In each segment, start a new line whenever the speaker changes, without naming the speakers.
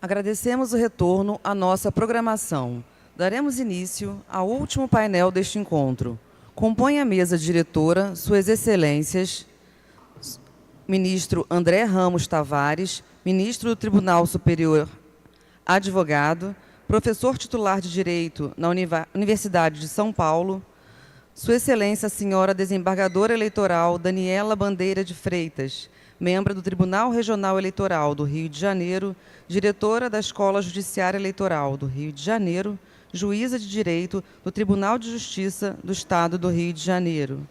Agradecemos o retorno à nossa programação. Daremos início ao último painel deste encontro. Compõe a mesa diretora Suas Excelências, Ministro André Ramos Tavares, Ministro do Tribunal Superior, advogado, professor titular de Direito na Universidade de São Paulo, Sua Excelência a Senhora Desembargadora Eleitoral Daniela Bandeira de Freitas, membro do Tribunal Regional Eleitoral do Rio de Janeiro, diretora da Escola Judiciária Eleitoral do Rio de Janeiro, juíza de Direito do Tribunal de Justiça do Estado do Rio de Janeiro.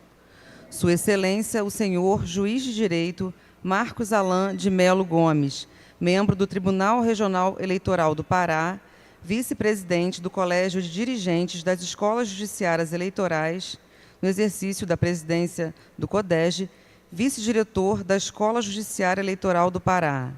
Sua Excelência, o senhor Juiz de Direito Marcos Alan de Melo Gomes, membro do Tribunal Regional Eleitoral do Pará, vice-presidente do Colégio de Dirigentes das Escolas Judiciárias Eleitorais, no exercício da presidência do CODEG, vice-diretor da Escola Judiciária Eleitoral do Pará.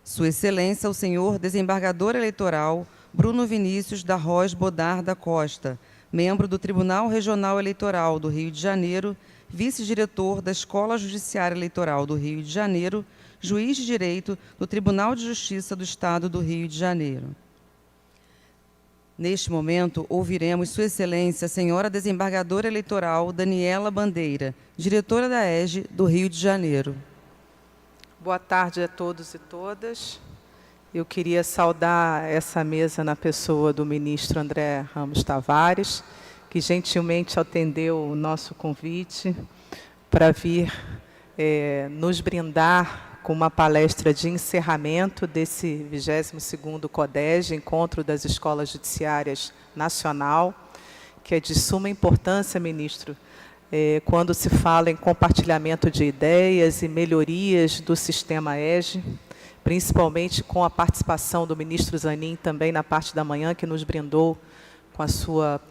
Sua Excelência, o senhor desembargador eleitoral Bruno Vinícius da Roz Bodar da Costa, membro do Tribunal Regional Eleitoral do Rio de Janeiro, vice-diretor da Escola Judiciária Eleitoral do Rio de Janeiro, juiz de direito do Tribunal de Justiça do Estado do Rio de Janeiro. Neste momento, ouviremos Sua Excelência, a Senhora Desembargadora Eleitoral Daniela Bandeira, diretora da EJE do Rio de Janeiro.
Boa tarde a todos e todas. Eu queria saudar essa mesa na pessoa do ministro André Ramos Tavares, que gentilmente atendeu o nosso convite para vir nos brindar com uma palestra de encerramento desse 22º CODEG, Encontro das Escolas Judiciárias Nacional, que é de suma importância, ministro, quando se fala em compartilhamento de ideias e melhorias do sistema EJE, principalmente com a participação do ministro Zanin também na parte da manhã, que nos brindou com a sua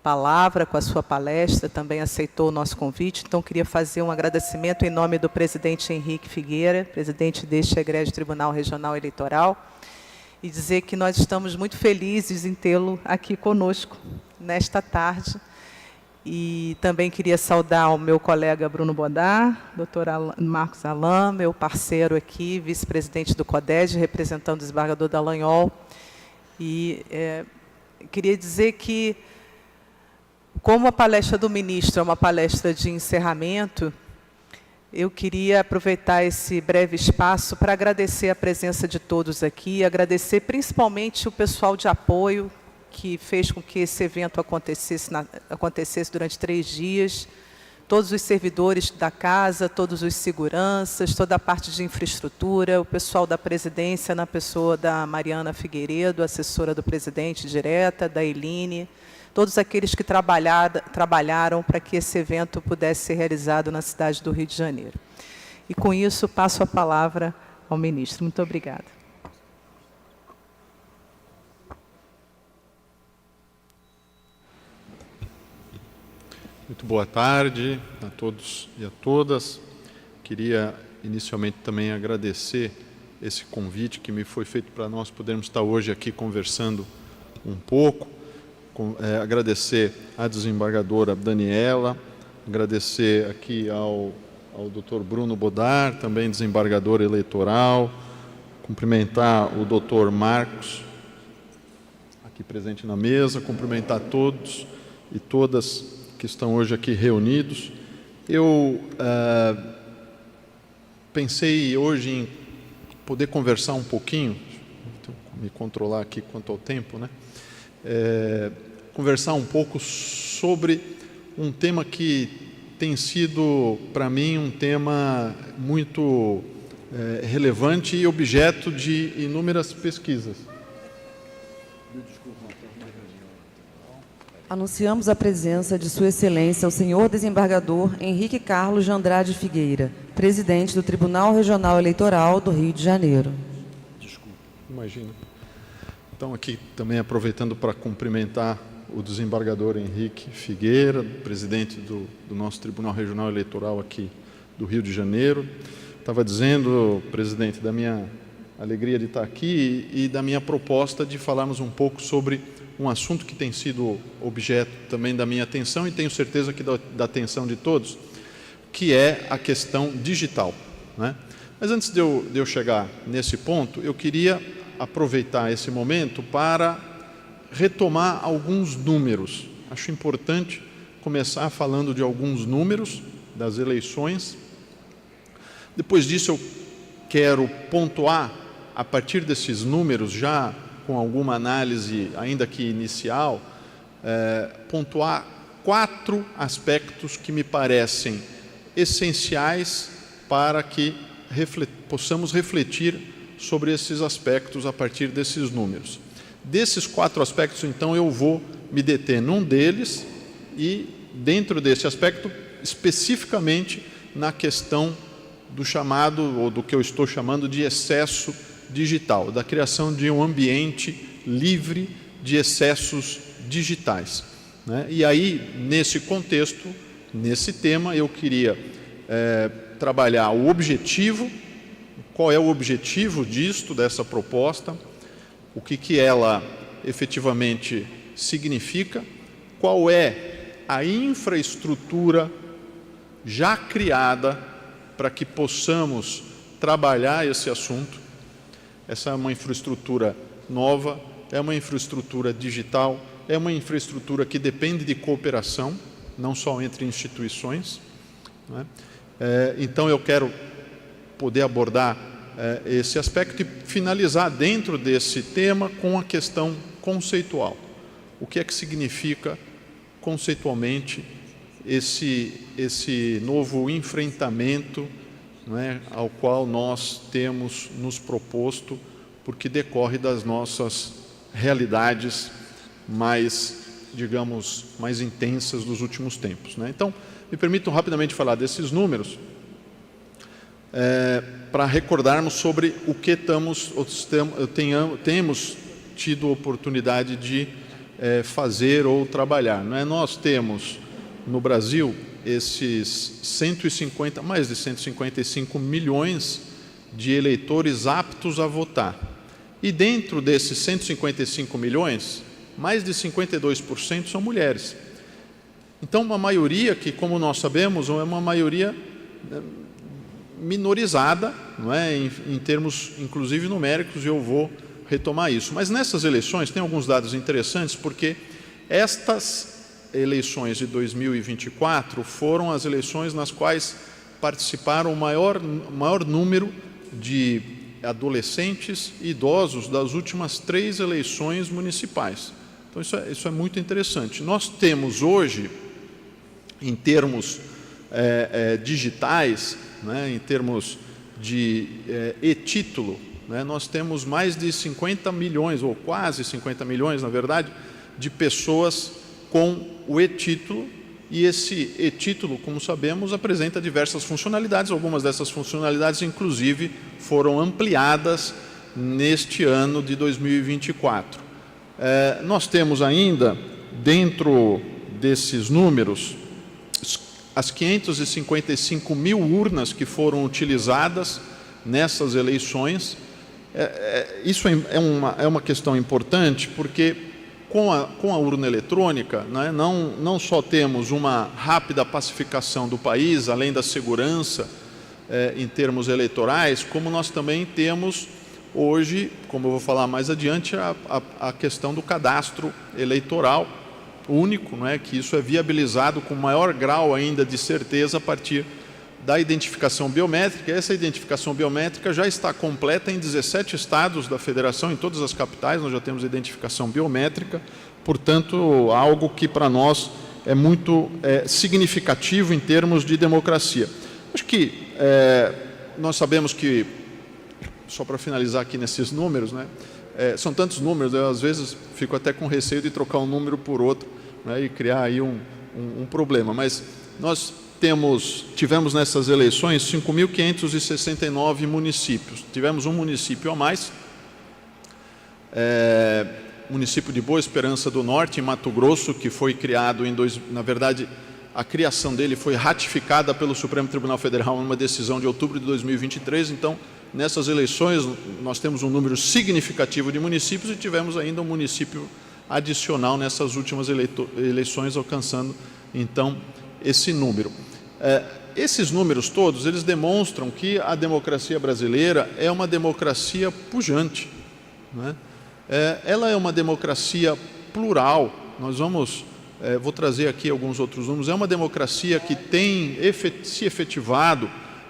palavra, com a sua palestra, também aceitou o nosso convite. Então, queria fazer um agradecimento em nome do presidente Henrique Figueira, presidente deste egrégio Tribunal Regional Eleitoral, e dizer que nós estamos muito felizes em tê-lo aqui conosco nesta tarde. E também queria saudar o meu colega Bruno Bodar, doutor Marcos Alan, meu parceiro aqui, vice-presidente do CODEG, representando o desembargador Dallagnol. E queria dizer que, como a palestra do ministro é uma palestra de encerramento, eu queria aproveitar esse breve espaço para agradecer a presença de todos aqui, agradecer principalmente o pessoal de apoio que fez com que esse evento acontecesse durante 3 dias, todos os servidores da casa, todos os seguranças, toda a parte de infraestrutura, o pessoal da presidência, na pessoa da Mariana Figueiredo, assessora do presidente direta, da Eline, todos aqueles que trabalharam para que esse evento pudesse ser realizado na cidade do Rio de Janeiro. E, com isso, passo a palavra ao ministro. Muito obrigada.
Muito boa tarde a todos e a todas. Queria, inicialmente, também agradecer esse convite que me foi feito para nós podermos estar hoje aqui conversando um pouco. Agradecer à desembargadora Daniela, agradecer aqui ao doutor Bruno Bodar, também desembargador eleitoral, cumprimentar o doutor Marcos, aqui presente na mesa, cumprimentar todos e todas que estão hoje aqui reunidos. Eu pensei hoje em poder conversar um pouquinho, me controlar aqui quanto ao tempo, né? Conversar um pouco sobre um tema que tem sido, para mim, um tema muito relevante e objeto de inúmeras pesquisas.
Anunciamos a presença de Sua Excelência, o senhor desembargador Henrique Carlos de Andrade Figueira, presidente do Tribunal Regional Eleitoral do Rio de Janeiro.
Desculpa. Imagina. Então, aqui também aproveitando para cumprimentar o desembargador Henrique Figueira, presidente do nosso Tribunal Regional Eleitoral aqui do Rio de Janeiro. Estava dizendo, presidente, da minha alegria de estar aqui e da minha proposta de falarmos um pouco sobre um assunto que tem sido objeto também da minha atenção e tenho certeza que da atenção de todos, que é a questão digital, né? Mas antes de eu chegar nesse ponto, eu queria aproveitar esse momento para retomar alguns números. Acho importante começar falando de alguns números das eleições. Depois disso, eu quero pontuar, a partir desses números, já com alguma análise, ainda que inicial, pontuar 4 aspectos que me parecem essenciais para que possamos refletir sobre esses aspectos a partir desses números. Desses 4 aspectos, então, eu vou me deter num deles e, dentro desse aspecto, especificamente na questão do chamado, ou do que eu estou chamando de excesso digital, da criação de um ambiente livre de excessos digitais, né? E aí, nesse contexto, nesse tema, eu queria trabalhar o objetivo, qual é o objetivo dessa proposta, o que ela efetivamente significa, qual é a infraestrutura já criada para que possamos trabalhar esse assunto. Essa é uma infraestrutura nova, é uma infraestrutura digital, é uma infraestrutura que depende de cooperação, não só entre instituições, né? Então, eu quero poder abordar esse aspecto e finalizar dentro desse tema com a questão conceitual. O que é que significa conceitualmente esse novo enfrentamento, né, ao qual nós temos nos proposto, porque decorre das nossas realidades mais, digamos, mais intensas dos últimos tempos, né? Então, me permitam rapidamente falar desses números, para recordarmos sobre o que temos tido oportunidade de fazer ou trabalhar, não é? Nós temos no Brasil mais de 155 milhões de eleitores aptos a votar. E dentro desses 155 milhões, mais de 52% são mulheres. Então, uma maioria que, como nós sabemos, é uma maioria minorizada, não é? Em termos, inclusive, numéricos, e eu vou retomar isso. Mas nessas eleições, tem alguns dados interessantes, porque estas eleições de 2024 foram as eleições nas quais participaram o maior número de adolescentes e idosos das últimas 3 eleições municipais. Então, isso é muito interessante. Nós temos hoje, em termos digitais, né, em termos de e-título, né, nós temos mais de 50 milhões, ou quase 50 milhões, na verdade, de pessoas com o e-título, e esse e-título, como sabemos, apresenta diversas funcionalidades. Algumas dessas funcionalidades, inclusive, foram ampliadas neste ano de 2024. Nós temos ainda, dentro desses números, as 555 mil urnas que foram utilizadas nessas eleições. Isso é uma questão importante, porque com a urna eletrônica, né, não só temos uma rápida pacificação do país, além da segurança em termos eleitorais, como nós também temos hoje, como eu vou falar mais adiante, a questão do cadastro eleitoral único, não é? Que isso é viabilizado com maior grau ainda de certeza a partir da identificação biométrica. Essa identificação biométrica já está completa em 17 estados da federação, em todas as capitais nós já temos identificação biométrica, portanto, algo que para nós é muito significativo em termos de democracia. Acho que nós sabemos que, só para finalizar aqui nesses números, né, são tantos números, eu às vezes fico até com receio de trocar um número por outro, né, e criar aí um problema, mas nós tivemos nessas eleições 5.569 municípios. Tivemos um município a mais, município de Boa Esperança do Norte, em Mato Grosso, que foi criado na verdade, a criação dele foi ratificada pelo Supremo Tribunal Federal numa decisão de outubro de 2023. Então, nessas eleições, nós temos um número significativo de municípios e tivemos ainda um município adicional nessas últimas eleições, alcançando, então, esse número. Esses números todos, eles demonstram que a democracia brasileira é uma democracia pujante, não é? Ela é uma democracia plural. Nós vamos, vou trazer aqui alguns outros números. É uma democracia que tem se efetivado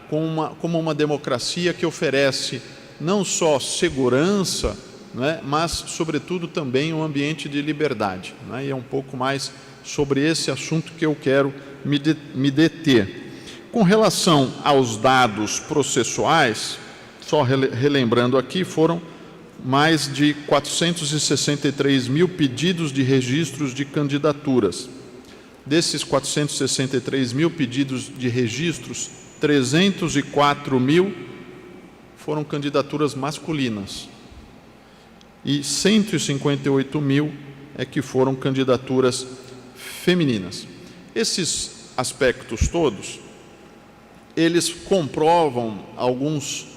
como uma democracia que oferece não só segurança, não é, mas, sobretudo, também um ambiente de liberdade. Não é? E é um pouco mais sobre esse assunto que eu quero me deter. Com relação aos dados processuais, só relembrando aqui, foram mais de 463 mil pedidos de registros de candidaturas. Desses 463 mil pedidos de registros, 304 mil foram candidaturas masculinas e 158 mil que foram candidaturas femininas. Esses aspectos todos, eles comprovam algumas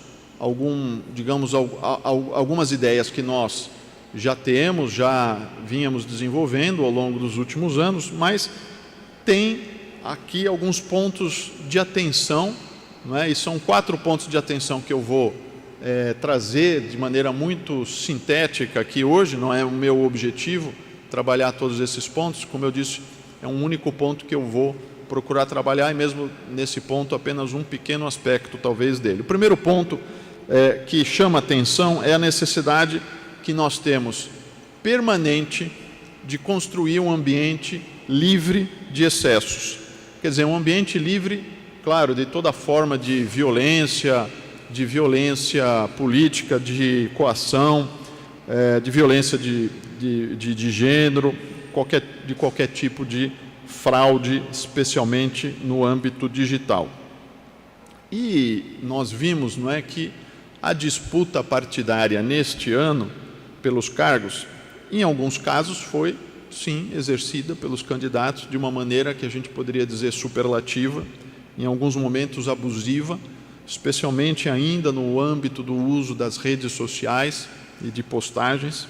ideias que nós já vínhamos desenvolvendo ao longo dos últimos anos, mas tem aqui alguns pontos de atenção, não é? E são 4 pontos de atenção que eu vou trazer de maneira muito sintética aqui hoje. Não é o meu objetivo trabalhar todos esses pontos, como eu disse, é um único ponto que eu vou procurar trabalhar, e mesmo nesse ponto apenas um pequeno aspecto talvez dele. O primeiro ponto que chama atenção é a necessidade que nós temos permanente de construir um ambiente livre de excessos. Quer dizer, um ambiente livre, claro, de toda forma de violência política, de coação, de violência de gênero, de qualquer tipo de fraude, especialmente no âmbito digital. E nós vimos, não é, que a disputa partidária neste ano pelos cargos, em alguns casos foi, sim, exercida pelos candidatos de uma maneira que a gente poderia dizer superlativa, em alguns momentos abusiva, especialmente ainda no âmbito do uso das redes sociais e de postagens.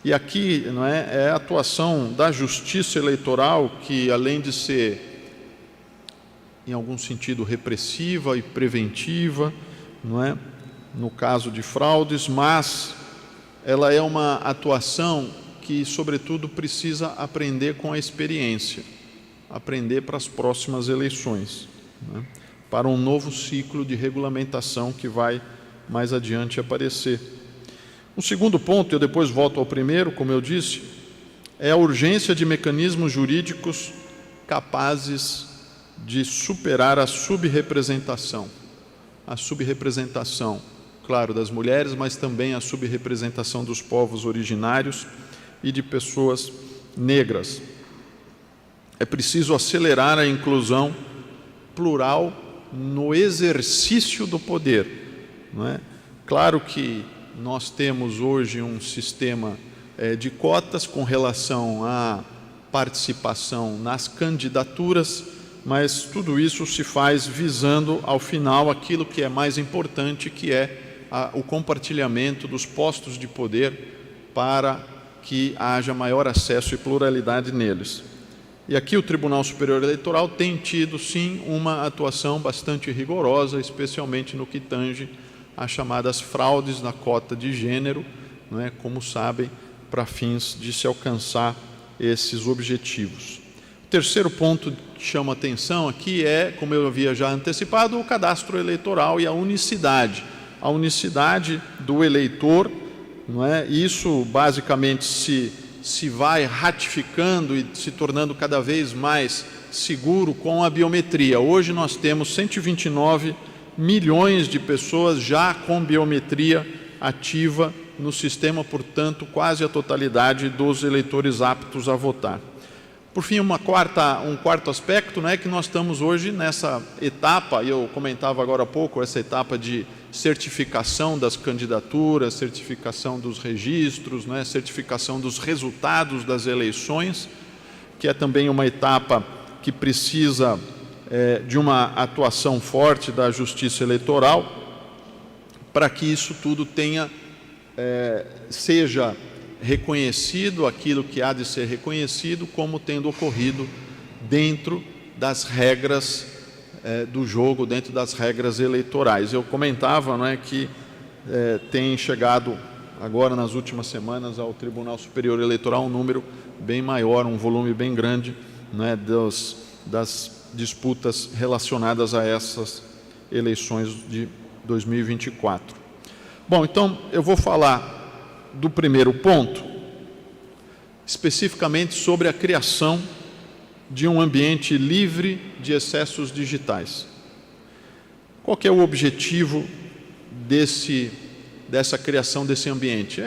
E aqui, não é a atuação da Justiça Eleitoral, que além de ser, em algum sentido, repressiva e preventiva, não é, no caso de fraudes, mas ela é uma atuação que, sobretudo, precisa aprender com a experiência, aprender para as próximas eleições, não é, para um novo ciclo de regulamentação que vai mais adiante aparecer. O segundo ponto, eu depois volto ao primeiro, como eu disse, é a urgência de mecanismos jurídicos capazes de superar a subrepresentação. A subrepresentação, claro, das mulheres, mas também a subrepresentação dos povos originários e de pessoas negras. É preciso acelerar a inclusão plural no exercício do poder, não é? Claro que nós temos hoje um sistema de cotas com relação à participação nas candidaturas, mas tudo isso se faz visando, ao final, aquilo que é mais importante, que é o compartilhamento dos postos de poder para que haja maior acesso e pluralidade neles. E aqui o Tribunal Superior Eleitoral tem tido, sim, uma atuação bastante rigorosa, especialmente no que tange as chamadas fraudes na cota de gênero, não é, como sabem, para fins de se alcançar esses objetivos. O terceiro ponto que chama atenção aqui é, como eu havia já antecipado, o cadastro eleitoral e a unicidade. A unicidade do eleitor, não é? Isso basicamente se vai ratificando e se tornando cada vez mais seguro com a biometria. Hoje nós temos 129 milhões de pessoas já com biometria ativa no sistema, portanto, quase a totalidade dos eleitores aptos a votar. Por fim, um quarto aspecto, né, que nós estamos hoje nessa etapa, e eu comentava agora há pouco, essa etapa de certificação das candidaturas, certificação dos registros, né, certificação dos resultados das eleições, que é também uma etapa que precisa de uma atuação forte da Justiça Eleitoral, para que isso tudo seja reconhecido, aquilo que há de ser reconhecido, como tendo ocorrido dentro das regras do jogo, dentro das regras eleitorais. Eu comentava, não é, que tem chegado agora nas últimas semanas ao Tribunal Superior Eleitoral um número bem maior, um volume bem grande, né, das disputas relacionadas a essas eleições de 2024. Bom, então eu vou falar do primeiro ponto, especificamente sobre a criação de um ambiente livre de excessos digitais. Qual que é o objetivo dessa criação desse ambiente?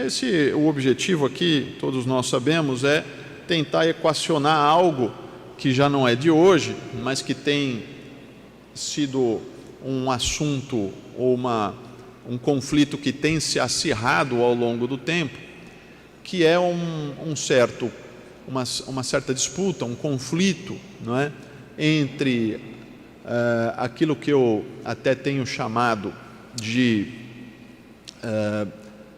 O objetivo aqui, todos nós sabemos, é tentar equacionar algo que já não é de hoje, mas que tem sido um assunto ou um conflito que tem se acirrado ao longo do tempo, que é uma certa disputa, um conflito, não é, entre aquilo que eu até tenho chamado de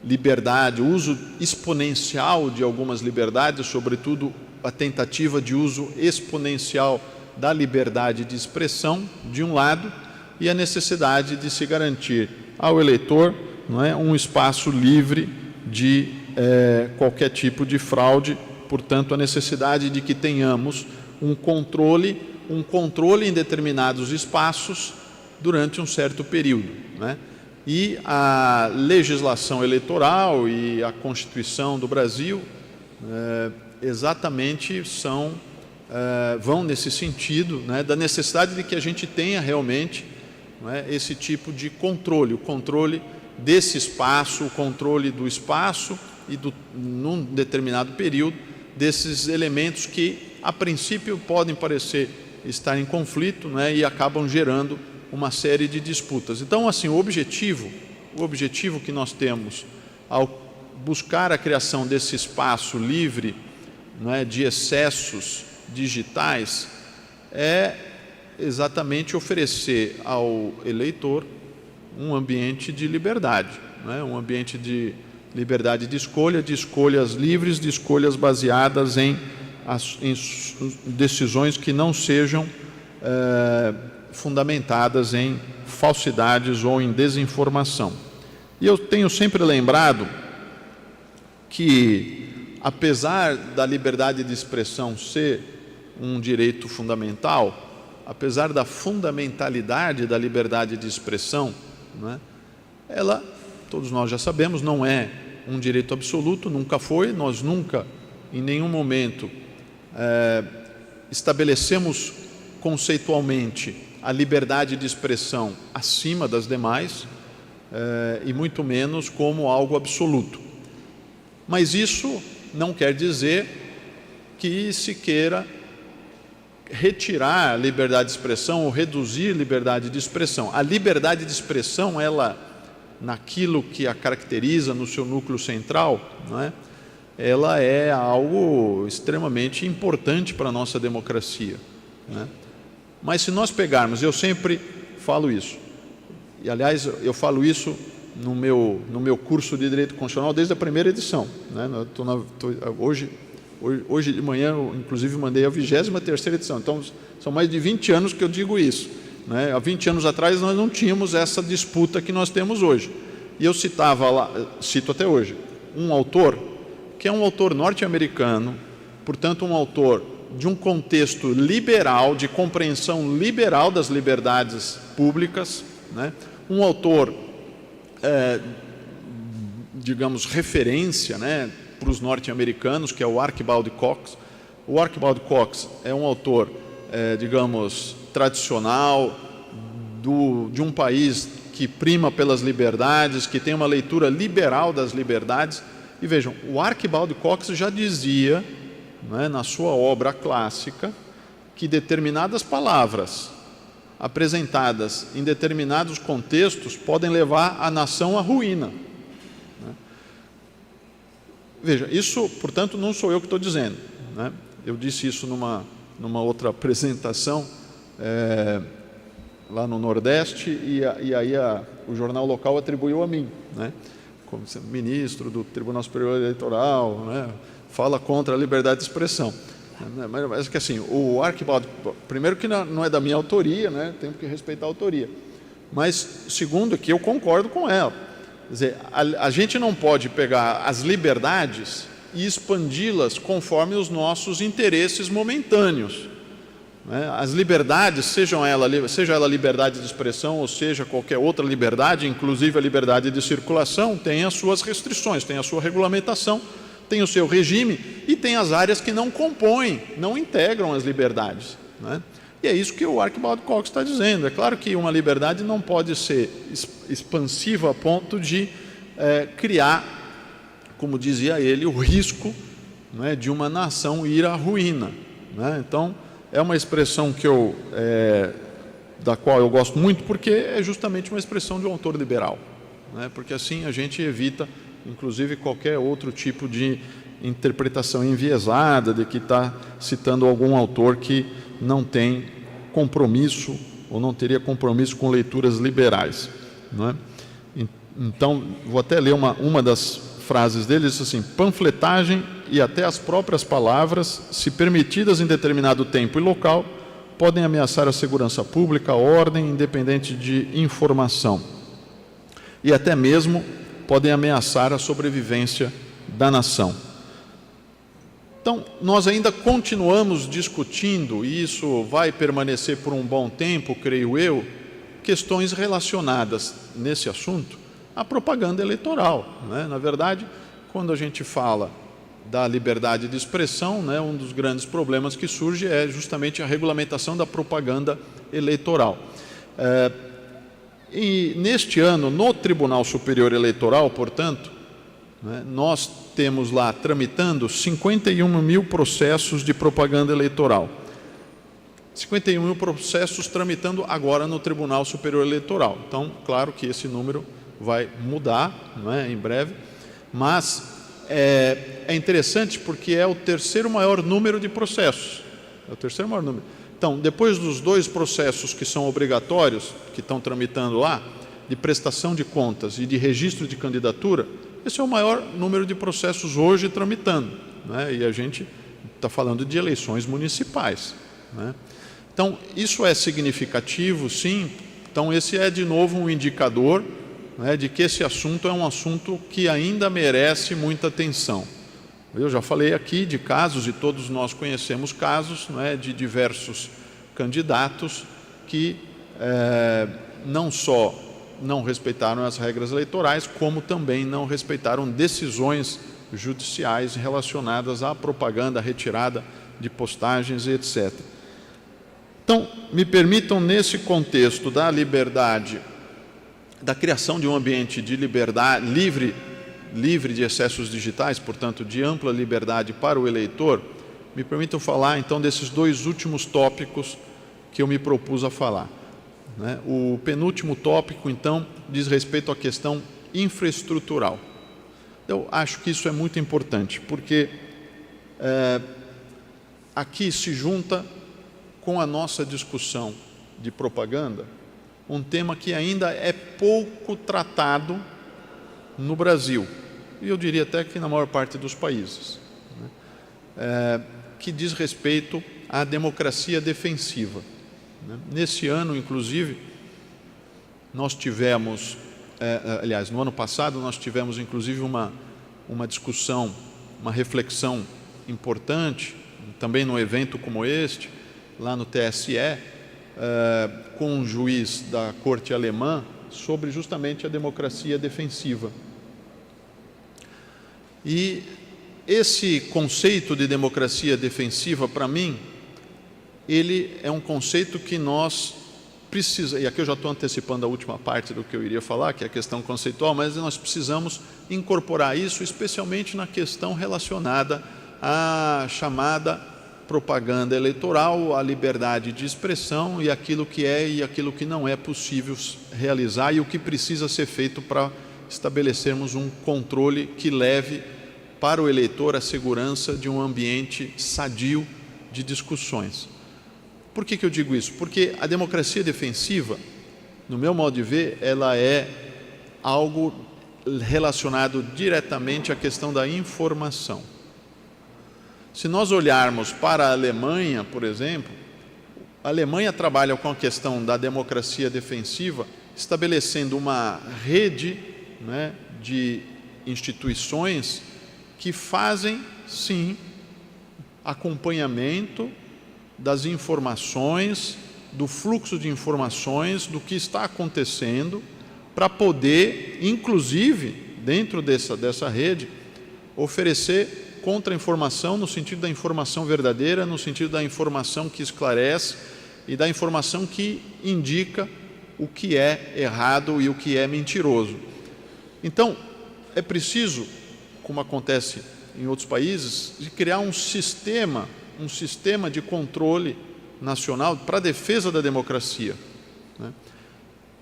liberdade, uso exponencial de algumas liberdades, sobretudo a tentativa de uso exponencial da liberdade de expressão, de um lado, e a necessidade de se garantir ao eleitor, não é, um espaço livre de qualquer tipo de fraude. Portanto, a necessidade de que tenhamos um controle em determinados espaços durante um certo período, né? E a legislação eleitoral e a Constituição do Brasil exatamente vão nesse sentido, né, da necessidade de que a gente tenha realmente, né, esse tipo de controle, o controle desse espaço, o controle do espaço e num determinado período, desses elementos que a princípio podem parecer estar em conflito, né, e acabam gerando uma série de disputas. Então, assim, o objetivo que nós temos ao buscar a criação desse espaço livre, né, de excessos digitais é exatamente oferecer ao eleitor um ambiente de liberdade, né, um ambiente de liberdade de escolhas livres, de escolhas baseadas em decisões que não sejam fundamentadas em falsidades ou em desinformação. E eu tenho sempre lembrado que, apesar da liberdade de expressão ser um direito fundamental, apesar da fundamentalidade da liberdade de expressão, né, ela, todos nós já sabemos, não é um direito absoluto, nunca foi. Nós nunca, em nenhum momento, estabelecemos conceitualmente a liberdade de expressão acima das demais, e muito menos como algo absoluto. Mas isso não quer dizer que se queira retirar a liberdade de expressão ou reduzir a liberdade de expressão. A liberdade de expressão, ela, naquilo que a caracteriza no seu núcleo central, não é? Ela é algo extremamente importante para a nossa democracia, né? Mas se nós pegarmos, eu sempre falo isso, e aliás eu falo isso no meu curso de Direito Constitucional desde a primeira edição, né? Hoje de manhã eu inclusive mandei a 23ª edição, então são mais de 20 anos que eu digo isso, né? Há 20 anos atrás nós não tínhamos essa disputa que nós temos hoje, e eu citava lá, cito até hoje, um autor que é um autor norte-americano, portanto um autor de um contexto liberal, de compreensão liberal das liberdades públicas, né? Um autor, digamos, referência, né, para os norte-americanos, que é o Archibald Cox. O Archibald Cox é um autor, digamos, tradicional, de um país que prima pelas liberdades, que tem uma leitura liberal das liberdades. E vejam, o Archibald Cox já dizia, né, na sua obra clássica, que determinadas palavras apresentadas em determinados contextos podem levar a nação à ruína, né? Veja, isso, portanto, não sou eu que estou dizendo, né? Eu disse isso numa outra apresentação lá no Nordeste, e aí o jornal local atribuiu a mim, né, como ministro do Tribunal Superior Eleitoral, né, fala contra a liberdade de expressão. Mas que assim, o Archibald, primeiro que não é da minha autoria, né, tenho que respeitar a autoria, mas segundo que eu concordo com ela. dizer, a gente não pode pegar as liberdades e expandi-las conforme os nossos interesses momentâneos. As liberdades, seja ela liberdade de expressão ou seja qualquer outra liberdade, inclusive a liberdade de circulação, tem as suas restrições, tem a sua regulamentação, tem o seu regime e tem as áreas que não compõem, não integram as liberdades. E é isso que o Archibald Cox está dizendo. É claro que uma liberdade não pode ser expansiva a ponto de criar, como dizia ele, o risco de uma nação ir à ruína. Então, é uma expressão da qual eu gosto muito, porque é justamente uma expressão de um autor liberal. Porque assim a gente evita, inclusive, qualquer outro tipo de interpretação enviesada de que está citando algum autor que não tem compromisso ou não teria compromisso com leituras liberais. Então, vou até ler uma das frases dele, diz assim: panfletagem e até as próprias palavras, se permitidas em determinado tempo e local, podem ameaçar a segurança pública, a ordem, independente de informação. E até mesmo podem ameaçar a sobrevivência da nação. Então, nós ainda continuamos discutindo, e isso vai permanecer por um bom tempo, creio eu, questões relacionadas nesse assunto à propaganda eleitoral. Na verdade, quando a gente fala da liberdade de expressão, um dos grandes problemas que surge é justamente a regulamentação da propaganda eleitoral. E neste ano, no Tribunal Superior Eleitoral, portanto, nós temos lá tramitando 51 mil processos de propaganda eleitoral. 51 mil processos tramitando agora no Tribunal Superior Eleitoral. Então, claro que esse número vai mudar em breve, mas é interessante porque é o terceiro maior número de processos. É o terceiro maior número. Então, depois dos 2 processos que são obrigatórios, que estão tramitando lá, de prestação de contas e de registro de candidatura, esse é o maior número de processos hoje tramitando. E a gente está falando de eleições municipais. Então, isso é significativo, sim. Então, esse é, de novo, um indicador de que esse assunto é um assunto que ainda merece muita atenção. Eu já falei aqui de casos, e todos nós conhecemos casos de diversos candidatos que não só não respeitaram as regras eleitorais, como também não respeitaram decisões judiciais relacionadas à propaganda, à retirada de postagens, etc. Então, me permitam, nesse contexto da liberdade, da criação de um ambiente de liberdade livre de excessos digitais, portanto, de ampla liberdade para o eleitor, me permitam falar, então, desses 2 últimos tópicos que eu me propus a falar. O penúltimo tópico, então, diz respeito à questão infraestrutural. Eu acho que isso é muito importante, porque aqui se junta com a nossa discussão de propaganda um tema que ainda é pouco tratado no Brasil, e eu diria até que na maior parte dos países, que diz respeito à democracia defensiva. Nesse ano, inclusive, nós tivemos, aliás, no ano passado, nós tivemos, inclusive, uma discussão, uma reflexão importante, também num evento como este, lá no TSE, com um juiz da corte alemã, sobre justamente a democracia defensiva. E esse conceito de democracia defensiva, para mim, ele é um conceito que nós precisamos, e aqui eu já estou antecipando a última parte do que eu iria falar, que é a questão conceitual, mas nós precisamos incorporar isso, especialmente na questão relacionada à chamada propaganda eleitoral, à liberdade de expressão e aquilo que é e aquilo que não é possível realizar e o que precisa ser feito para estabelecermos um controle que leve para o eleitor a segurança de um ambiente sadio de discussões. Por que eu digo isso? Porque a democracia defensiva, no meu modo de ver, ela é algo relacionado diretamente à questão da informação. Se nós olharmos para a Alemanha, por exemplo, a Alemanha trabalha com a questão da democracia defensiva, estabelecendo uma rede né, de instituições que fazem, sim, acompanhamento das informações, do fluxo de informações, do que está acontecendo, para poder, inclusive, dentro dessa rede, oferecer contra-informação no sentido da informação verdadeira, no sentido da informação que esclarece e da informação que indica o que é errado e o que é mentiroso. Então, é preciso, como acontece em outros países, de criar um sistema de controle nacional para a defesa da democracia, né?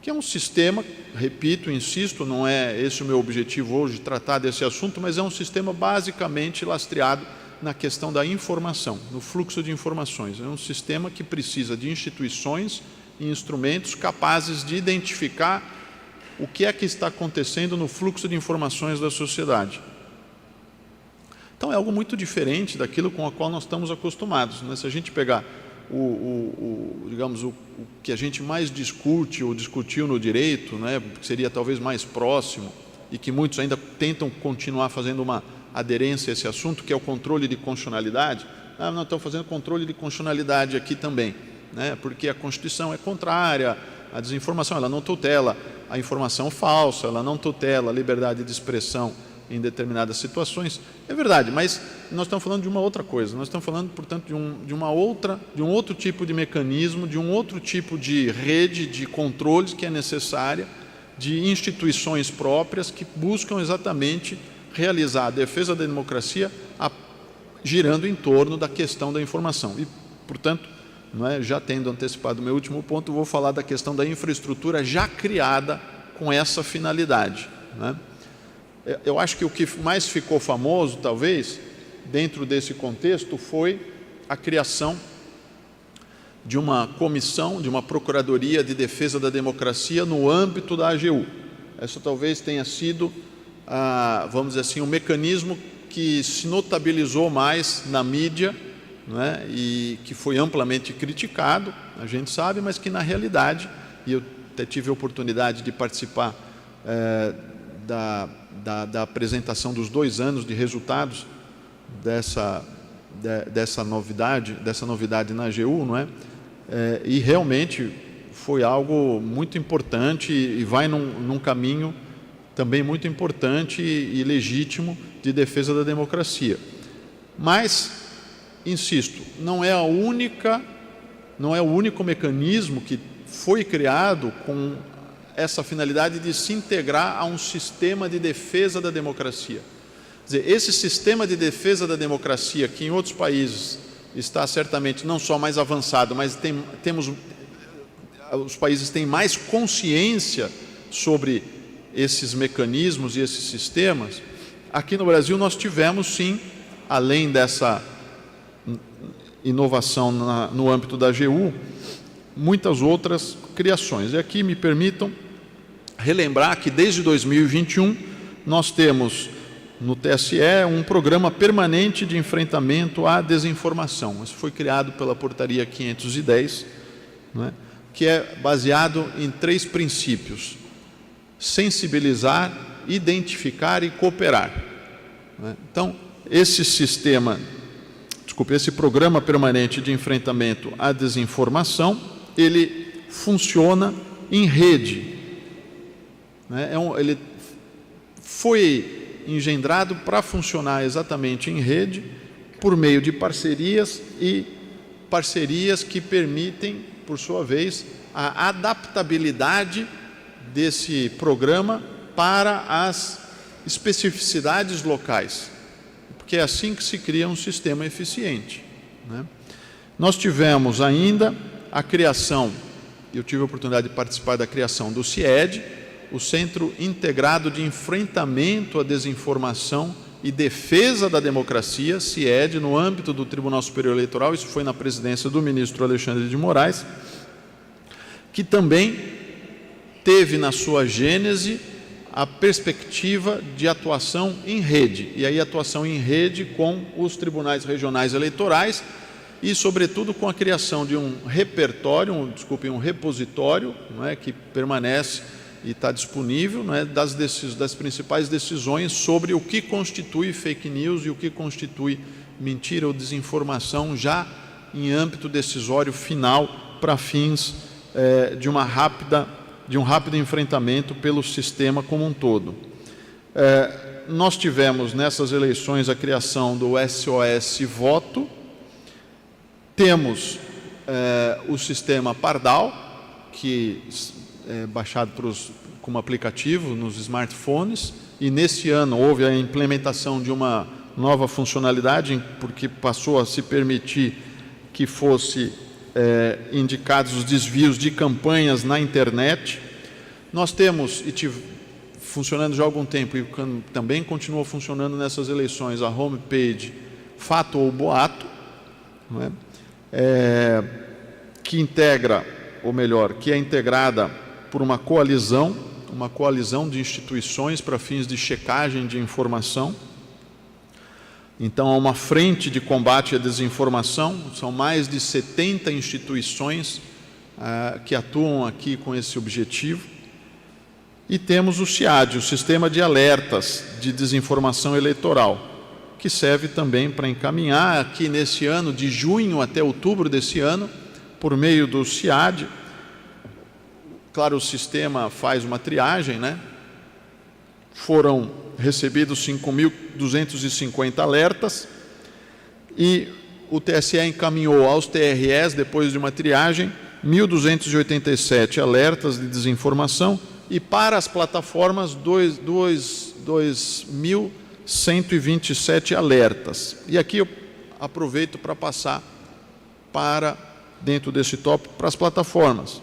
Que é um sistema, repito, insisto, não é esse o meu objetivo hoje, tratar desse assunto, mas é um sistema basicamente lastreado na questão da informação, no fluxo de informações. É um sistema que precisa de instituições e instrumentos capazes de identificar o que é que está acontecendo no fluxo de informações da sociedade. Então é algo muito diferente daquilo com o qual nós estamos acostumados, né? Se a gente pegar digamos, o que a gente mais discute ou discutiu no direito, né, que seria talvez mais próximo e que muitos ainda tentam continuar fazendo uma aderência a esse assunto, que é o controle de constitucionalidade. Nós estamos fazendo controle de constitucionalidade aqui também, né, porque a Constituição é contrária à desinformação, ela não tutela a informação falsa, ela não tutela a liberdade de expressão em determinadas situações. É verdade, mas nós estamos falando de uma outra coisa. Nós estamos falando, portanto, de um outro tipo de mecanismo, de um outro tipo de rede de controles que é necessária, de instituições próprias que buscam exatamente realizar a defesa da democracia girando em torno da questão da informação. E, portanto, já tendo antecipado o meu último ponto, vou falar da questão da infraestrutura já criada com essa finalidade, né? Eu acho que o que mais ficou famoso, talvez, dentro desse contexto, foi a criação de uma comissão, de uma Procuradoria de Defesa da Democracia no âmbito da AGU. Essa talvez tenha sido, vamos dizer assim, um mecanismo que se notabilizou mais na mídia, né, e que foi amplamente criticado, a gente sabe, mas que na realidade, e eu até tive a oportunidade de participar da apresentação dos 2 anos de resultados dessa novidade na AGU, não é? E realmente foi algo muito importante e vai num caminho também muito importante e legítimo de defesa da democracia. Mas, insisto, não é o único mecanismo que foi criado com essa finalidade de se integrar a um sistema de defesa da democracia. Quer dizer, esse sistema de defesa da democracia, que em outros países está certamente não só mais avançado, mas os países têm mais consciência sobre esses mecanismos e esses sistemas. Aqui no Brasil nós tivemos, sim, além dessa inovação no âmbito da AGU, muitas outras criações. E aqui me permitam relembrar que desde 2021 nós temos no TSE um programa permanente de enfrentamento à desinformação. Isso foi criado pela Portaria 510, né, que é baseado em 3 princípios: sensibilizar, identificar e cooperar, né? Então, esse programa permanente de enfrentamento à desinformação, ele funciona em rede, né? Ele foi engendrado para funcionar exatamente em rede, por meio de parcerias que permitem, por sua vez, a adaptabilidade desse programa para as especificidades locais, porque é assim que se cria um sistema eficiente, né? Nós tivemos ainda a criação, eu tive a oportunidade de participar da criação do CIED, o Centro Integrado de Enfrentamento à Desinformação e Defesa da Democracia, CIED, no âmbito do Tribunal Superior Eleitoral. Isso foi na presidência do ministro Alexandre de Moraes, que também teve na sua gênese a perspectiva de atuação em rede, e aí atuação em rede com os tribunais regionais eleitorais e, sobretudo, com a criação de um repositório, não é, que permanece e está disponível, né, das principais decisões sobre o que constitui fake news e o que constitui mentira ou desinformação, já em âmbito decisório final, para fins de um rápido enfrentamento pelo sistema como um todo. Nós tivemos nessas eleições a criação do SOS Voto, temos o sistema Pardal, que é baixado como aplicativo nos smartphones, e nesse ano houve a implementação de uma nova funcionalidade, porque passou a se permitir que fosse indicados os desvios de campanhas na internet. Nós temos, funcionando já há algum tempo, e também continua funcionando nessas eleições, a homepage Fato ou Boato, não é? Que integra, ou melhor, que é integrada por uma coalizão de instituições para fins de checagem de informação. Então, há uma frente de combate à desinformação, são mais de 70 instituições que atuam aqui com esse objetivo. E temos o SIAD, o Sistema de Alertas de Desinformação Eleitoral, que serve também para encaminhar aqui nesse ano, de junho até outubro desse ano, por meio do SIAD. Claro, o sistema faz uma triagem, né? Foram recebidos 5.250 alertas e o TSE encaminhou aos TREs, depois de uma triagem, 1.287 alertas de desinformação e para as plataformas 2.127 alertas. E aqui eu aproveito para passar para, dentro desse tópico, para as plataformas.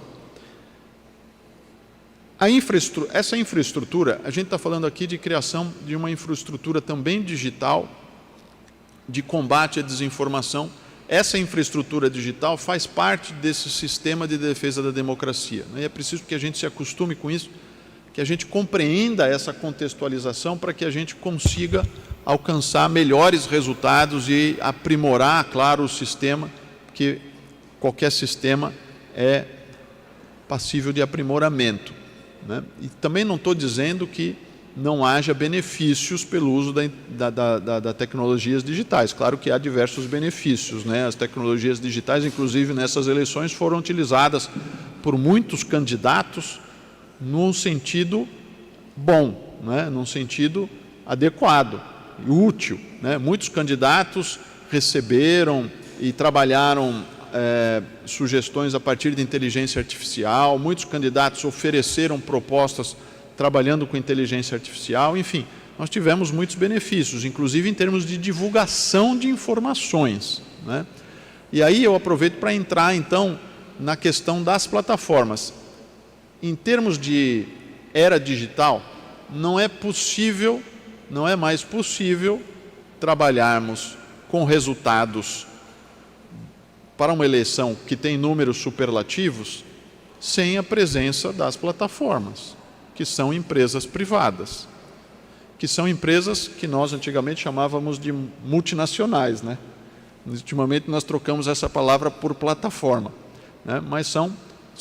Essa infraestrutura, a gente está falando aqui de criação de uma infraestrutura também digital, de combate à desinformação. Essa infraestrutura digital faz parte desse sistema de defesa da democracia. E é preciso que a gente se acostume com isso, que a gente compreenda essa contextualização para que a gente consiga alcançar melhores resultados e aprimorar, claro, o sistema, porque qualquer sistema é passível de aprimoramento, né? E também não estou dizendo que não haja benefícios pelo uso das tecnologias digitais. Claro que há diversos benefícios, né? As tecnologias digitais, inclusive nessas eleições, foram utilizadas por muitos candidatos num sentido bom, né? Num sentido adequado e útil, né? Muitos candidatos receberam e trabalharam sugestões a partir de inteligência artificial, muitos candidatos ofereceram propostas trabalhando com inteligência artificial, enfim, nós tivemos muitos benefícios, inclusive em termos de divulgação de informações, né? E aí eu aproveito para entrar, então, na questão das plataformas. Em termos de era digital, não é mais possível trabalharmos com resultados para uma eleição que tem números superlativos sem a presença das plataformas, que são empresas privadas, que são empresas que nós antigamente chamávamos de multinacionais, né? Ultimamente nós trocamos essa palavra por plataforma, né? Mas são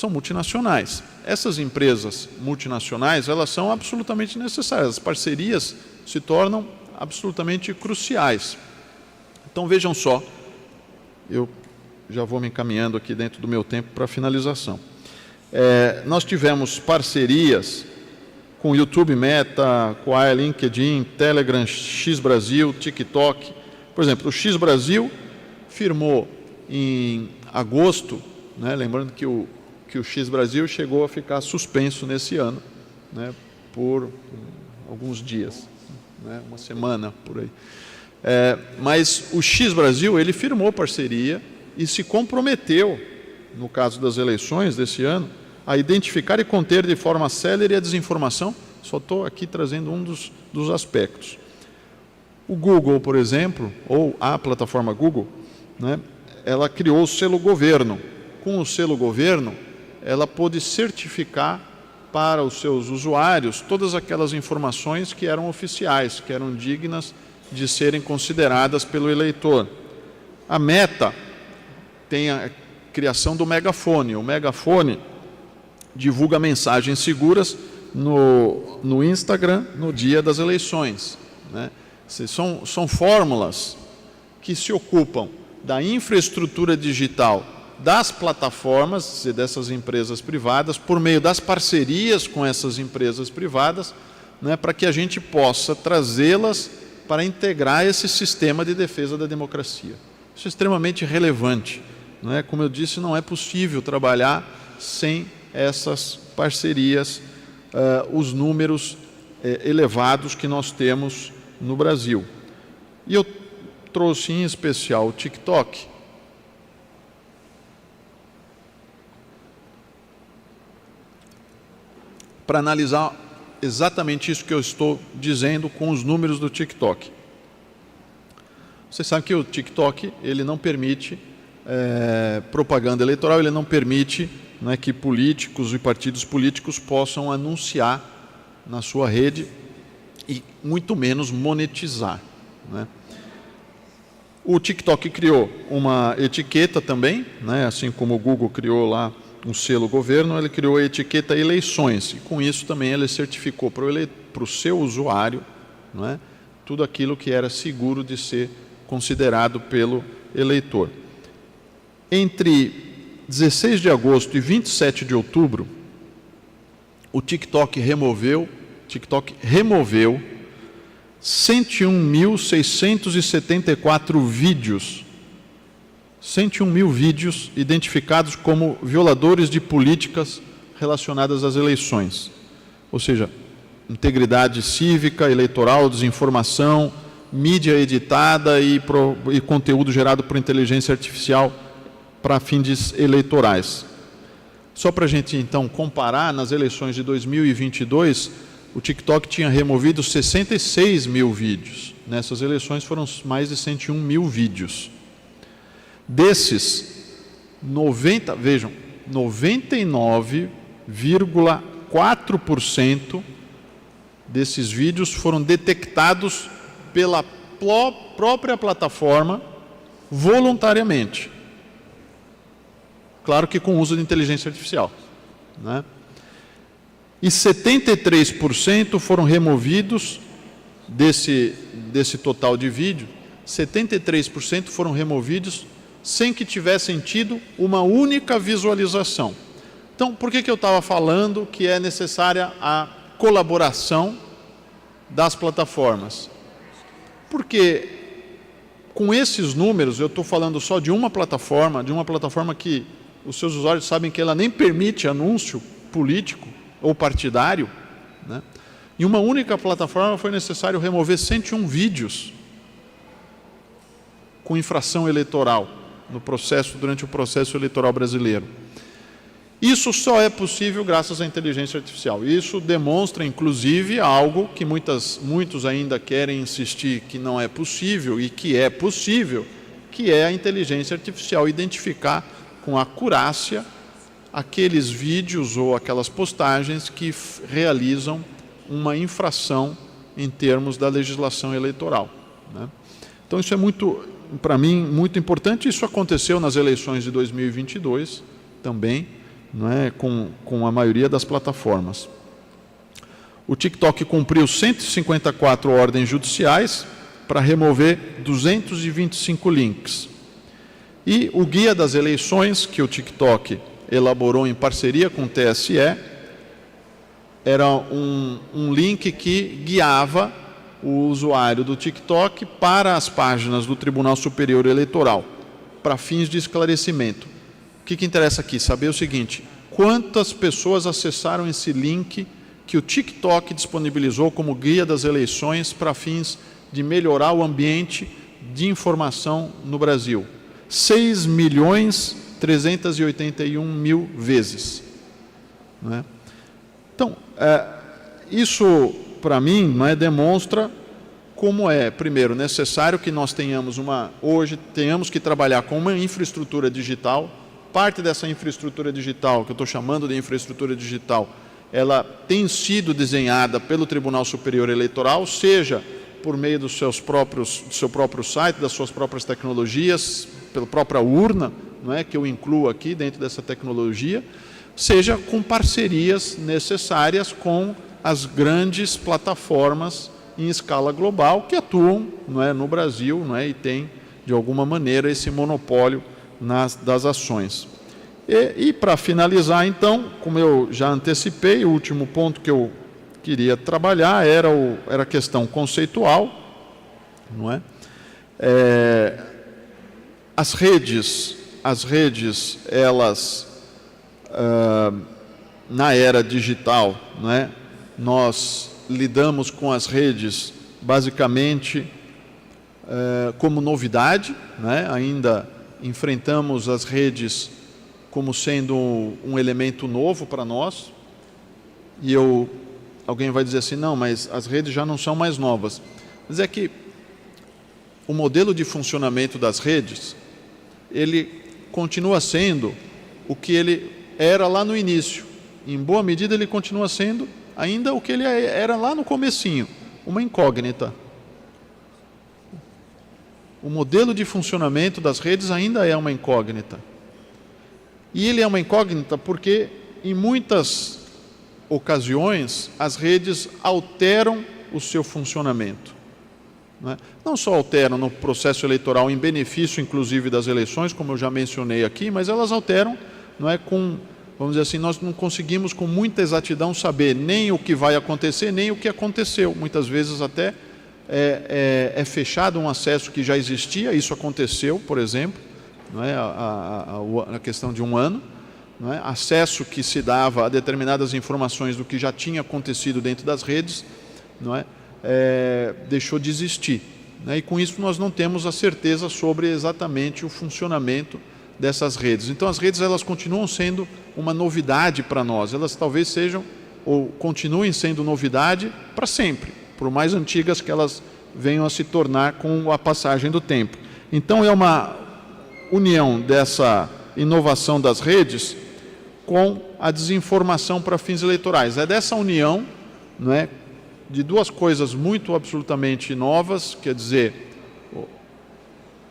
multinacionais. Essas empresas multinacionais, elas são absolutamente necessárias, as parcerias se tornam absolutamente cruciais. Então vejam só, eu já vou me encaminhando aqui dentro do meu tempo para a finalização. Nós tivemos parcerias com YouTube Meta, Quai, LinkedIn, Telegram, X Brasil, TikTok. Por exemplo, o X Brasil firmou em agosto, né, lembrando que o X Brasil chegou a ficar suspenso nesse ano, né, por alguns dias, né, uma semana por aí. Mas o X Brasil, ele firmou parceria e se comprometeu, no caso das eleições desse ano, a identificar e conter de forma célere a desinformação. Só estou aqui trazendo um dos aspectos. O Google, por exemplo, ou a plataforma Google, né, ela criou o selo governo. Com o selo governo, ela pôde certificar para os seus usuários todas aquelas informações que eram oficiais, que eram dignas de serem consideradas pelo eleitor. A Meta tem a criação do megafone. O megafone divulga mensagens seguras no Instagram no dia das eleições, né? São fórmulas que se ocupam da infraestrutura digital das plataformas e dessas empresas privadas, por meio das parcerias com essas empresas privadas, né, para que a gente possa trazê-las para integrar esse sistema de defesa da democracia. Isso é extremamente relevante, né? Como eu disse, não é possível trabalhar sem essas parcerias, os números elevados que nós temos no Brasil. E eu trouxe em especial o TikTok, para analisar exatamente isso que eu estou dizendo com os números do TikTok. Vocês sabem que o TikTok ele não permite propaganda eleitoral, ele não permite, né, que políticos e partidos políticos possam anunciar na sua rede e muito menos monetizar, né? O TikTok criou uma etiqueta também, né, assim como o Google criou lá um selo governo, ele criou a etiqueta eleições, e com isso também ele certificou para o seu usuário, não é, tudo aquilo que era seguro de ser considerado pelo eleitor. Entre 16 de agosto e 27 de outubro, o TikTok removeu 101.674 vídeos, 101.000 vídeos identificados como violadores de políticas relacionadas às eleições. Ou seja, integridade cívica, eleitoral, desinformação, mídia editada e conteúdo gerado por inteligência artificial para fins eleitorais. Só para a gente, então, comparar, nas eleições de 2022, o TikTok tinha removido 66.000 vídeos. Nessas eleições foram mais de 101.000 vídeos. Desses, 99,4% desses vídeos foram detectados pela própria plataforma voluntariamente. Claro que com uso de inteligência artificial, né? E 73% foram removidos desse total de vídeo, 73% foram removidos sem que tivessem tido uma única visualização. Então, por que eu estava falando que é necessária a colaboração das plataformas? Porque com esses números, eu estou falando só de uma plataforma que os seus usuários sabem que ela nem permite anúncio político ou partidário, né? Em uma única plataforma foi necessário remover 101 vídeos com infração eleitoral durante o processo eleitoral brasileiro. Isso só é possível graças à inteligência artificial. Isso demonstra, inclusive, algo que muitos ainda querem insistir que não é possível e que é possível, que é a inteligência artificial identificar com acurácia aqueles vídeos ou aquelas postagens que realizam uma infração em termos da legislação eleitoral, né? Então isso é para mim, muito importante. Isso aconteceu nas eleições de 2022 também, não é, com a maioria das plataformas. O TikTok cumpriu 154 ordens judiciais para remover 225 links. E o guia das eleições, que o TikTok elaborou em parceria com o TSE, era um link que guiava o usuário do TikTok para as páginas do Tribunal Superior Eleitoral, para fins de esclarecimento. O que interessa aqui? Saber o seguinte: quantas pessoas acessaram esse link que o TikTok disponibilizou como guia das eleições para fins de melhorar o ambiente de informação no Brasil? 6.381.000 vezes, né? Então, isso, para mim, demonstra como é, primeiro, necessário que nós hoje tenhamos que trabalhar com uma infraestrutura digital. Parte dessa infraestrutura digital, que eu estou chamando de infraestrutura digital, ela tem sido desenhada pelo Tribunal Superior Eleitoral, seja por meio do seu próprio site, das suas próprias tecnologias, pela própria urna, não é, que eu incluo aqui dentro dessa tecnologia, seja com parcerias necessárias com as grandes plataformas em escala global que atuam, não é, no Brasil, não é, e têm, de alguma maneira, esse monopólio das ações. E para finalizar, então, como eu já antecipei, o último ponto que eu queria trabalhar era a questão conceitual, não é? As redes, elas, na era digital, não é? Nós lidamos com as redes basicamente como novidade, né? Ainda enfrentamos as redes como sendo um elemento novo para nós. E alguém vai dizer assim, não, mas as redes já não são mais novas. Mas é que o modelo de funcionamento das redes, ele continua sendo o que ele era lá no início. Em boa medida, ele continua sendo ainda o que ele era lá no comecinho, uma incógnita. O modelo de funcionamento das redes ainda é uma incógnita. E ele é uma incógnita porque, em muitas ocasiões, as redes alteram o seu funcionamento. Não só alteram no processo eleitoral em benefício, inclusive, das eleições, como eu já mencionei aqui, mas elas alteram, não é, vamos dizer assim, nós não conseguimos com muita exatidão saber nem o que vai acontecer, nem o que aconteceu. Muitas vezes até é fechado um acesso que já existia, isso aconteceu, por exemplo, não é, a questão de um ano, não é, acesso que se dava a determinadas informações do que já tinha acontecido dentro das redes, não é, deixou de existir, né? E com isso nós não temos a certeza sobre exatamente o funcionamento dessas redes. Então as redes, elas continuam sendo uma novidade para nós, elas talvez sejam ou continuem sendo novidade para sempre, por mais antigas que elas venham a se tornar com a passagem do tempo. Então é uma união dessa inovação das redes com a desinformação para fins eleitorais. É dessa união, não é, de duas coisas muito absolutamente novas, quer dizer,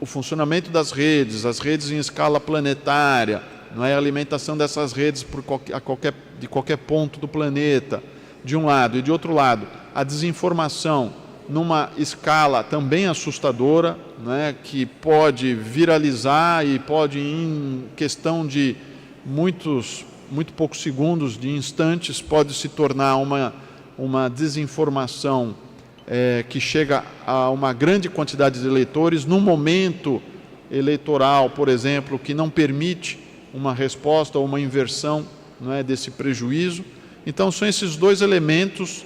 o funcionamento das redes, as redes em escala planetária, não é, a alimentação dessas redes de qualquer ponto do planeta, de um lado, e de outro lado, a desinformação numa escala também assustadora, né, que pode viralizar e pode, em questão de muito poucos segundos, de instantes, pode se tornar uma desinformação que chega a uma grande quantidade de eleitores num momento eleitoral, por exemplo, que não permite uma resposta ou uma inversão, não é, desse prejuízo. Então são esses dois elementos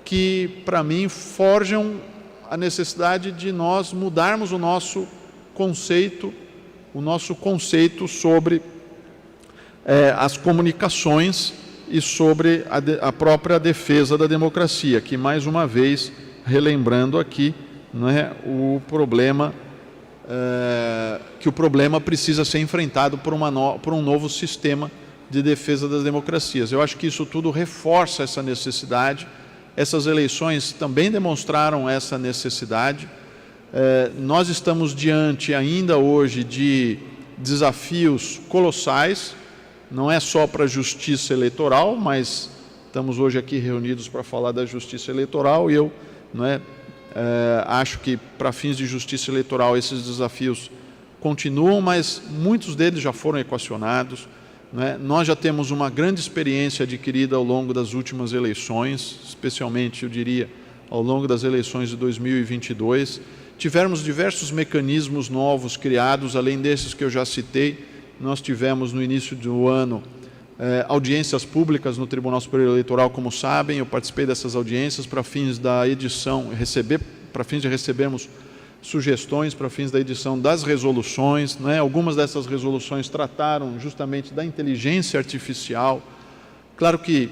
que, para mim, forjam a necessidade de nós mudarmos o nosso conceito sobre as comunicações e sobre a própria defesa da democracia, que, mais uma vez, relembrando aqui, não é, que o problema precisa ser enfrentado por um novo sistema de defesa das democracias. Eu acho que isso tudo reforça essa necessidade. Essas eleições também demonstraram essa necessidade. Nós estamos diante ainda hoje de desafios colossais, não é só para a justiça eleitoral, mas estamos hoje aqui reunidos para falar da justiça eleitoral e eu, não é, acho que para fins de justiça eleitoral esses desafios continuam, mas muitos deles já foram equacionados. Nós já temos uma grande experiência adquirida ao longo das últimas eleições, especialmente, eu diria, ao longo das eleições de 2022. Tivemos diversos mecanismos novos criados, além desses que eu já citei. Nós tivemos no início do ano audiências públicas no Tribunal Superior Eleitoral, como sabem. Eu participei dessas audiências para fins da edição, para fins de recebermos sugestões para fins da edição das resoluções, né? Algumas dessas resoluções trataram justamente da inteligência artificial. Claro que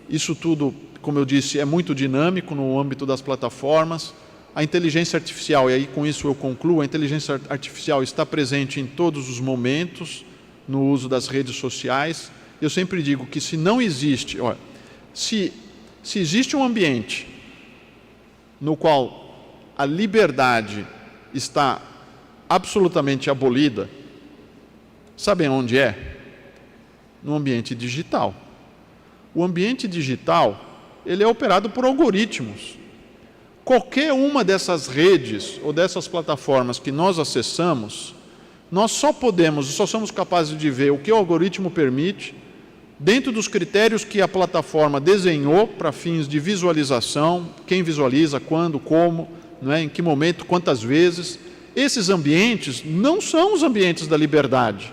isso tudo, como eu disse, é muito dinâmico no âmbito das plataformas. A inteligência artificial, e aí com isso eu concluo, a inteligência artificial está presente em todos os momentos no uso das redes sociais. Eu sempre digo que se não existe, se existe um ambiente no qual a liberdade está absolutamente abolida, sabem onde é? no ambiente digital. O ambiente digital, ele é operado por algoritmos. Qualquer uma dessas redes ou dessas plataformas que nós acessamos, nós só somos capazes de ver o que o algoritmo permite, dentro dos critérios que a plataforma desenhou para fins de visualização, quem visualiza, quando, como, não é, em que momento, quantas vezes. Esses ambientes não são os ambientes da liberdade.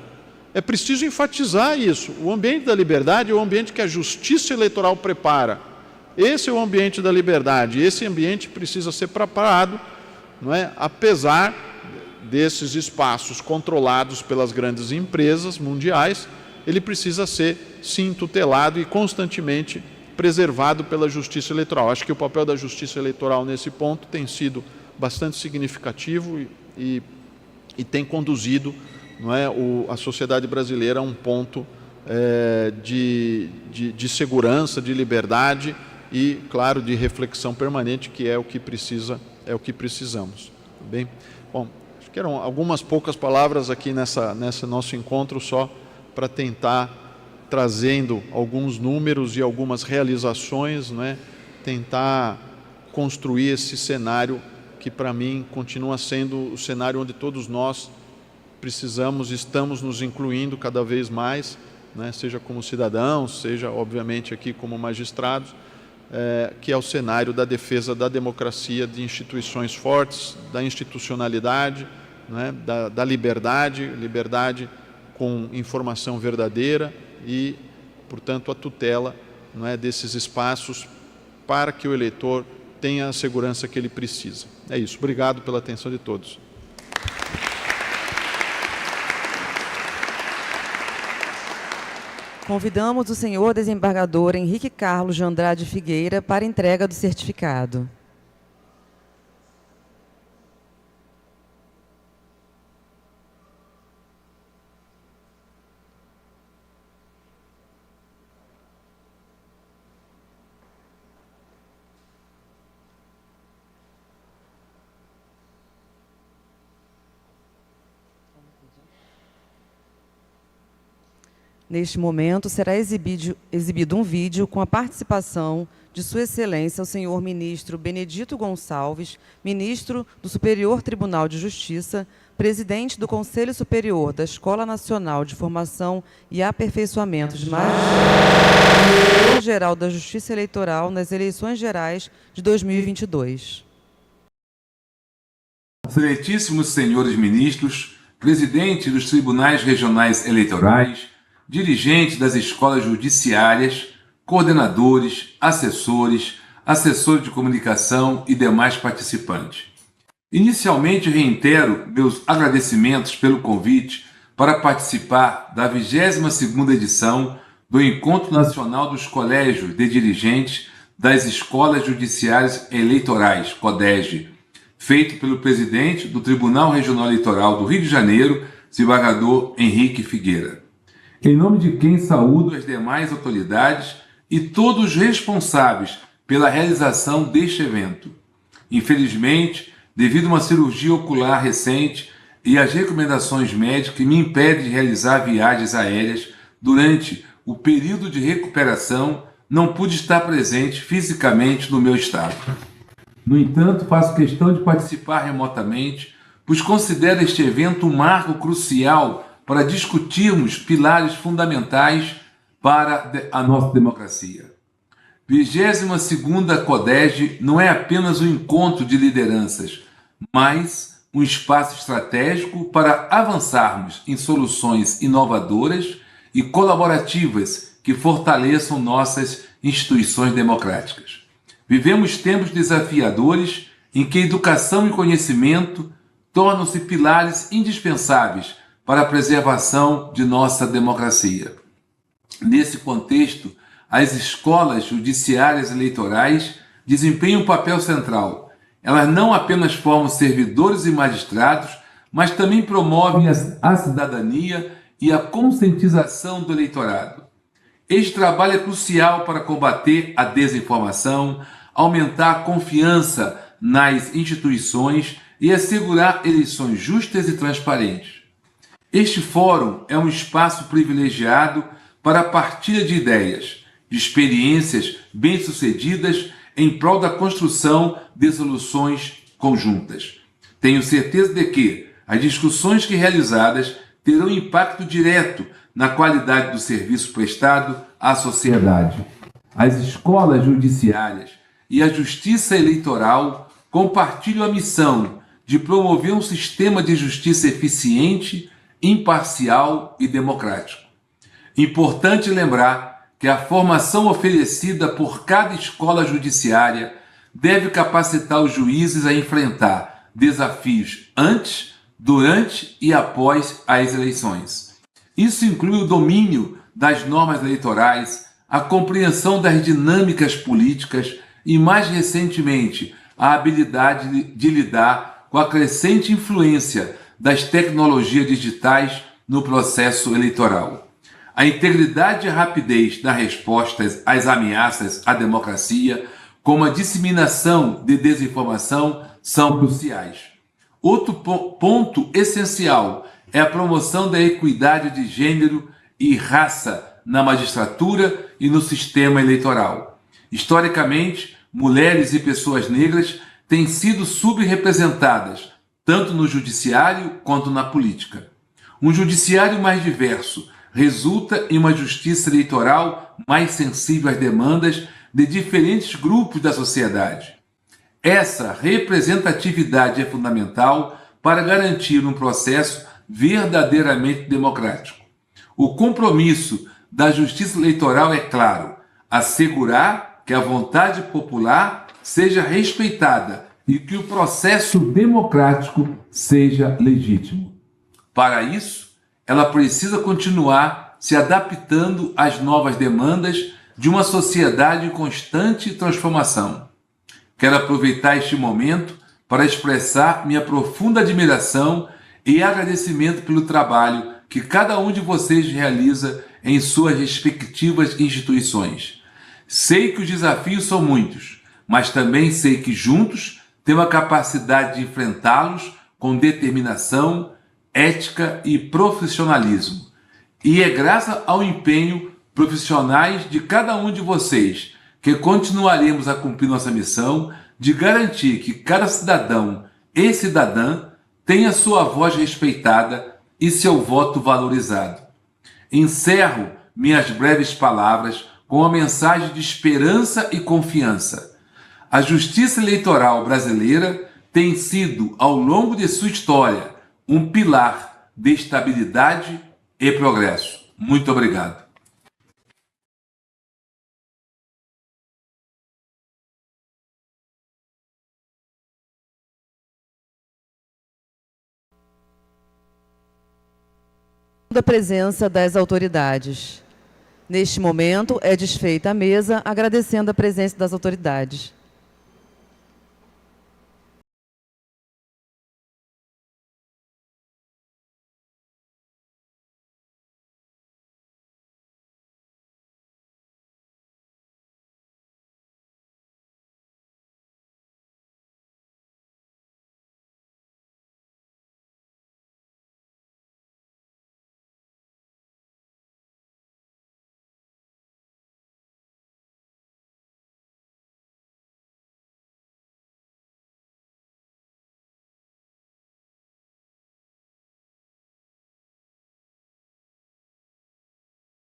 É preciso enfatizar isso. O ambiente da liberdade é o ambiente que a justiça eleitoral prepara. Esse é o ambiente da liberdade. Esse ambiente precisa ser preparado, não é, apesar desses espaços controlados pelas grandes empresas mundiais, ele precisa ser, sim, tutelado e constantemente preservado pela Justiça Eleitoral. Acho que o papel da Justiça Eleitoral nesse ponto tem sido bastante significativo e tem conduzido, não é, a sociedade brasileira a um ponto de segurança, de liberdade e, claro, de reflexão permanente, que é o que precisamos. Tá bem? Bom, acho que eram algumas poucas palavras aqui nesse nosso encontro, só para tentar trazendo alguns números e algumas realizações, não é? Tentar construir esse cenário que, para mim, continua sendo o cenário onde todos nós estamos nos incluindo cada vez mais, né? Seja como cidadãos, seja, obviamente, aqui como magistrados, que é o cenário da defesa da democracia, de instituições fortes, da institucionalidade, né? da liberdade com informação verdadeira e, portanto, a tutela, não é, desses espaços para que o eleitor tenha a segurança que ele precisa. É isso. Obrigado pela atenção de todos.
Convidamos o senhor desembargador Henrique Carlos de Andrade Figueira para entrega do certificado. Neste momento, será exibido um vídeo com a participação de Sua Excelência, o senhor ministro Benedito Gonçalves, ministro do Superior Tribunal de Justiça, presidente do Conselho Superior da Escola Nacional de Formação e Aperfeiçoamento de Magistrados, Diretor-Geral da Justiça Eleitoral nas eleições gerais de 2022.
Excelentíssimos senhores ministros, presidente dos tribunais regionais eleitorais, dirigentes das escolas judiciárias, coordenadores, assessores de comunicação e demais participantes. Inicialmente, reitero meus agradecimentos pelo convite para participar da 22ª edição do Encontro Nacional dos Colégios de Dirigentes das Escolas Judiciárias Eleitorais, CODEG, feito pelo presidente do Tribunal Regional Eleitoral do Rio de Janeiro, desembargador Henrique Figueira. Em nome de quem saúdo as demais autoridades e todos os responsáveis pela realização deste evento. Infelizmente, devido a uma cirurgia ocular recente e às recomendações médicas que me impedem de realizar viagens aéreas durante o período de recuperação, não pude estar presente fisicamente no meu estado. No entanto, faço questão de participar remotamente, pois considero este evento um marco crucial para discutirmos pilares fundamentais para a nossa democracia. 22ª CODEG não é apenas um encontro de lideranças, mas um espaço estratégico para avançarmos em soluções inovadoras e colaborativas que fortaleçam nossas instituições democráticas. Vivemos tempos desafiadores em que educação e conhecimento tornam-se pilares indispensáveis para a preservação de nossa democracia. Nesse contexto, as escolas judiciárias eleitorais desempenham um papel central. Elas não apenas formam servidores e magistrados, mas também promovem a cidadania e a conscientização do eleitorado. Este trabalho é crucial para combater a desinformação, aumentar a confiança nas instituições e assegurar eleições justas e transparentes. Este fórum é um espaço privilegiado para a partilha de ideias, de experiências bem-sucedidas em prol da construção de soluções conjuntas. Tenho certeza de que as discussões que realizadas terão impacto direto na qualidade do serviço prestado à sociedade. As escolas judiciárias e a justiça eleitoral compartilham a missão de promover um sistema de justiça eficiente, imparcial e democrático. Importante lembrar que a formação oferecida por cada escola judiciária deve capacitar os juízes a enfrentar desafios antes, durante e após as eleições. Isso inclui o domínio das normas eleitorais, a compreensão das dinâmicas políticas e, mais recentemente, a habilidade de lidar com a crescente influência das tecnologias digitais no processo eleitoral. A integridade e a rapidez nas respostas às ameaças à democracia, como a disseminação de desinformação, são cruciais. Outro ponto essencial é a promoção da equidade de gênero e raça na magistratura e no sistema eleitoral. Historicamente, mulheres e pessoas negras têm sido subrepresentadas, tanto no judiciário quanto na política. Um judiciário mais diverso resulta em uma justiça eleitoral mais sensível às demandas de diferentes grupos da sociedade. Essa representatividade é fundamental para garantir um processo verdadeiramente democrático. O compromisso da justiça eleitoral é claro: assegurar que a vontade popular seja respeitada e que o processo democrático seja legítimo. Para isso, ela precisa continuar se adaptando às novas demandas de uma sociedade em constante transformação. Quero aproveitar este momento para expressar minha profunda admiração e agradecimento pelo trabalho que cada um de vocês realiza em suas respectivas instituições. Sei que os desafios são muitos, mas também sei que juntos temos a capacidade de enfrentá-los com determinação, ética e profissionalismo. E é graças ao empenho profissionais de cada um de vocês que continuaremos a cumprir nossa missão de garantir que cada cidadão e cidadã tenha sua voz respeitada e seu voto valorizado. Encerro minhas breves palavras com uma mensagem de esperança e confiança. A justiça eleitoral brasileira tem sido, ao longo de sua história, um pilar de estabilidade e progresso. Muito obrigado.
Da presença das autoridades. Neste momento, é desfeita a mesa, agradecendo a presença das autoridades.